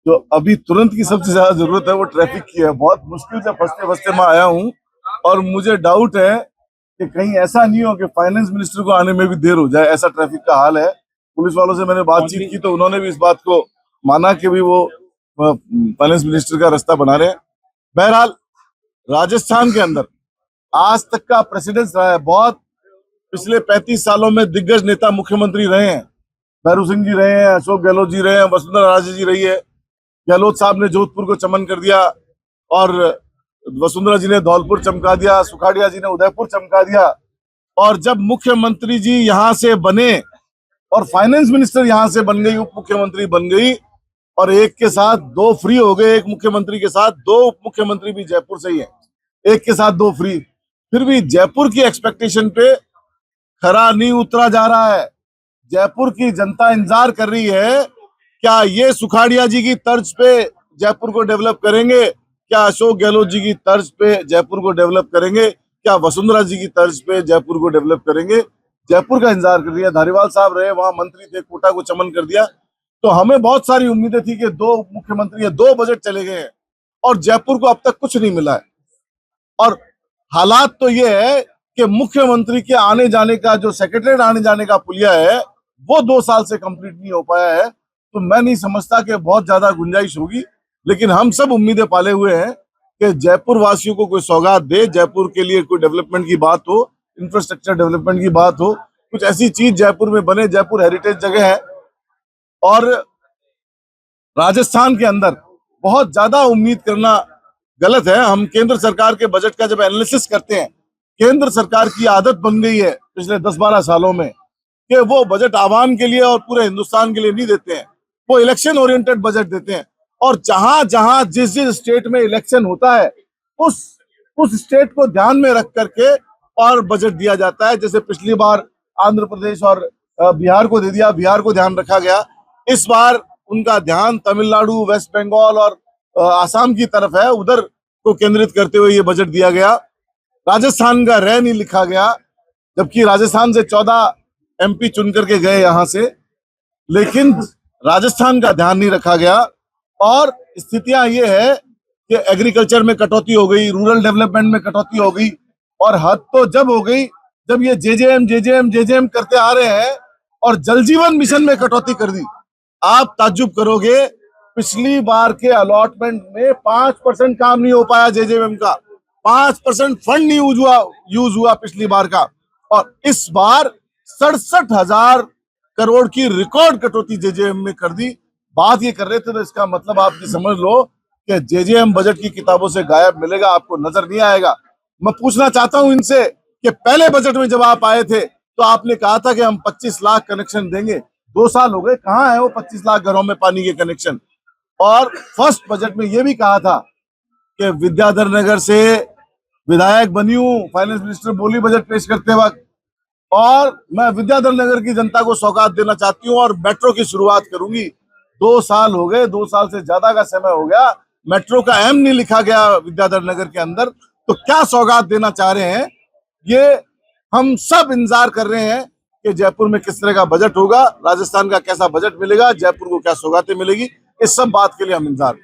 जो अभी तुरंत की सबसे ज्यादा जरूरत है वो ट्रैफिक की है। बहुत मुश्किल से फंसते फंसते मैं आया हूँ और मुझे डाउट है कि कहीं ऐसा नहीं हो कि फाइनेंस मिनिस्टर को आने में भी देर हो जाए, ऐसा ट्रैफिक का हाल है। पुलिस वालों से मैंने बातचीत की तो उन्होंने भी इस बात को माना कि भी वो फाइनेंस मिनिस्टर का रास्ता बना रहे हैं। बहरहाल राजस्थान के अंदर आज तक का प्रेसिडेंस रहा है। बहुत पिछले 35 सालों में दिग्गज नेता मुख्यमंत्री रहे हैं। भैरू सिंह जी रहे हैं, अशोक गहलोत जी रहे हैं, वसुंधरा राजे जी रही है। गहलोत साहब ने जोधपुर को चमन कर दिया और वसुंधरा जी ने धौलपुर चमका दिया, सुखाड़िया जी ने उदयपुर चमका दिया। और जब मुख्यमंत्री जी यहाँ से बने और फाइनेंस मिनिस्टर यहाँ से बन गई, उप मुख्यमंत्री बन गई और एक के साथ दो फ्री हो गए। एक मुख्यमंत्री के साथ दो उप मुख्यमंत्री भी जयपुर से ही है, एक के साथ दो फ्री। फिर भी जयपुर की एक्सपेक्टेशन पे खरा नहीं उतरा जा रहा है। जयपुर की जनता इंतजार कर रही है, क्या ये सुखाड़िया जी की तर्ज पे जयपुर को डेवलप करेंगे, क्या अशोक गहलोत जी की तर्ज पे जयपुर को डेवलप करेंगे, क्या वसुंधरा जी की तर्ज पे जयपुर को डेवलप करेंगे। जयपुर का इंतजार कर रही है। धारीवाल साहब रहे, वहां मंत्री थे, कोटा को चमन कर दिया। तो हमें बहुत सारी उम्मीदें थी कि दो मुख्यमंत्री है, दो बजट चले गए हैं और जयपुर को अब तक कुछ नहीं मिला है। और हालात तो ये है कि मुख्यमंत्री के आने जाने का जो सेक्रेटरीट आने जाने का पुलिया है वो 2 साल से कंप्लीट नहीं हो पाया है। तो मैं नहीं समझता कि बहुत ज्यादा गुंजाइश होगी, लेकिन हम सब उम्मीदें पाले हुए हैं कि जयपुर वासियों को कोई सौगात दे, जयपुर के लिए कोई डेवलपमेंट की बात हो, इंफ्रास्ट्रक्चर डेवलपमेंट की बात हो, कुछ ऐसी चीज जयपुर में बने। जयपुर हेरिटेज जगह है और राजस्थान के अंदर बहुत ज्यादा उम्मीद करना गलत है। हम केंद्र सरकार के बजट का जब एनालिसिस करते हैं, केंद्र सरकार की आदत बन गई है पिछले 10-12 सालों में कि वो बजट आवाम के लिए और पूरे हिंदुस्तान के लिए नहीं देते हैं, वो इलेक्शन ओरिएंटेड बजट देते हैं। और जहां जहां जिस जिस स्टेट में इलेक्शन होता है उस स्टेट को ध्यान में रख करके और बजट दिया जाता है। जैसे पिछली बार आंध्र प्रदेश और बिहार को दे दिया, बिहार को ध्यान रखा गया। इस बार उनका ध्यान तमिलनाडु, वेस्ट बंगाल और आसाम की तरफ है, उधर को केंद्रित करते हुए ये बजट दिया गया। राजस्थान का रह नहीं लिखा गया, जबकि राजस्थान से 14 एमपी चुन करके गए यहां से, लेकिन राजस्थान का ध्यान नहीं रखा गया। और स्थितियां ये है कि एग्रीकल्चर में कटौती हो गई, रूरल डेवलपमेंट में कटौती हो गई। और हद तो जब हो गई जब ये जेजेएम करते आ रहे हैं और जल जीवन मिशन में कटौती कर दी। आप ताज्जुब करोगे, पिछली बार के अलॉटमेंट में 5% काम नहीं हो पाया जेजेएम का, 5% फंड नहीं यूज हुआ पिछली बार का। और इस बार 67,000 करोड़ की रिकॉर्ड कटौती जेजेएम में कर दी। बात ये कर रहे थे तो इसका मतलब आप ये समझ लो कि जेजेएम बजट की किताबों से गायब मिलेगा, आपको नजर नहीं आएगा। मैं पूछना चाहता हूं इनसे कि पहले बजट में जब आप आए थे तो आपने कहा था कि हम 25 लाख कनेक्शन देंगे। 2 साल हो गए, कहाँ है वो 25 लाख घरों में पानी के कनेक्शन। और फर्स्ट बजट में ये भी कहा था कि विद्याधर नगर से विधायक बनी हूं, फाइनेंस मिनिस्टर बोली बजट पेश करते वक्त, और मैं विद्याधर नगर की जनता को सौगात देना चाहती हूं और मेट्रो की शुरुआत करूंगी। 2 साल हो गए, 2 साल से ज्यादा का समय हो गया, मेट्रो का एम नहीं लिखा गया विद्याधर नगर के अंदर। तो क्या सौगात देना चाह रहे हैं, ये हम सब इंतजार कर रहे हैं कि जयपुर में किस तरह का बजट होगा, राजस्थान का कैसा बजट मिलेगा, जयपुर को क्या सौगातें मिलेगी। इस सब बात के लिए हम इंतजार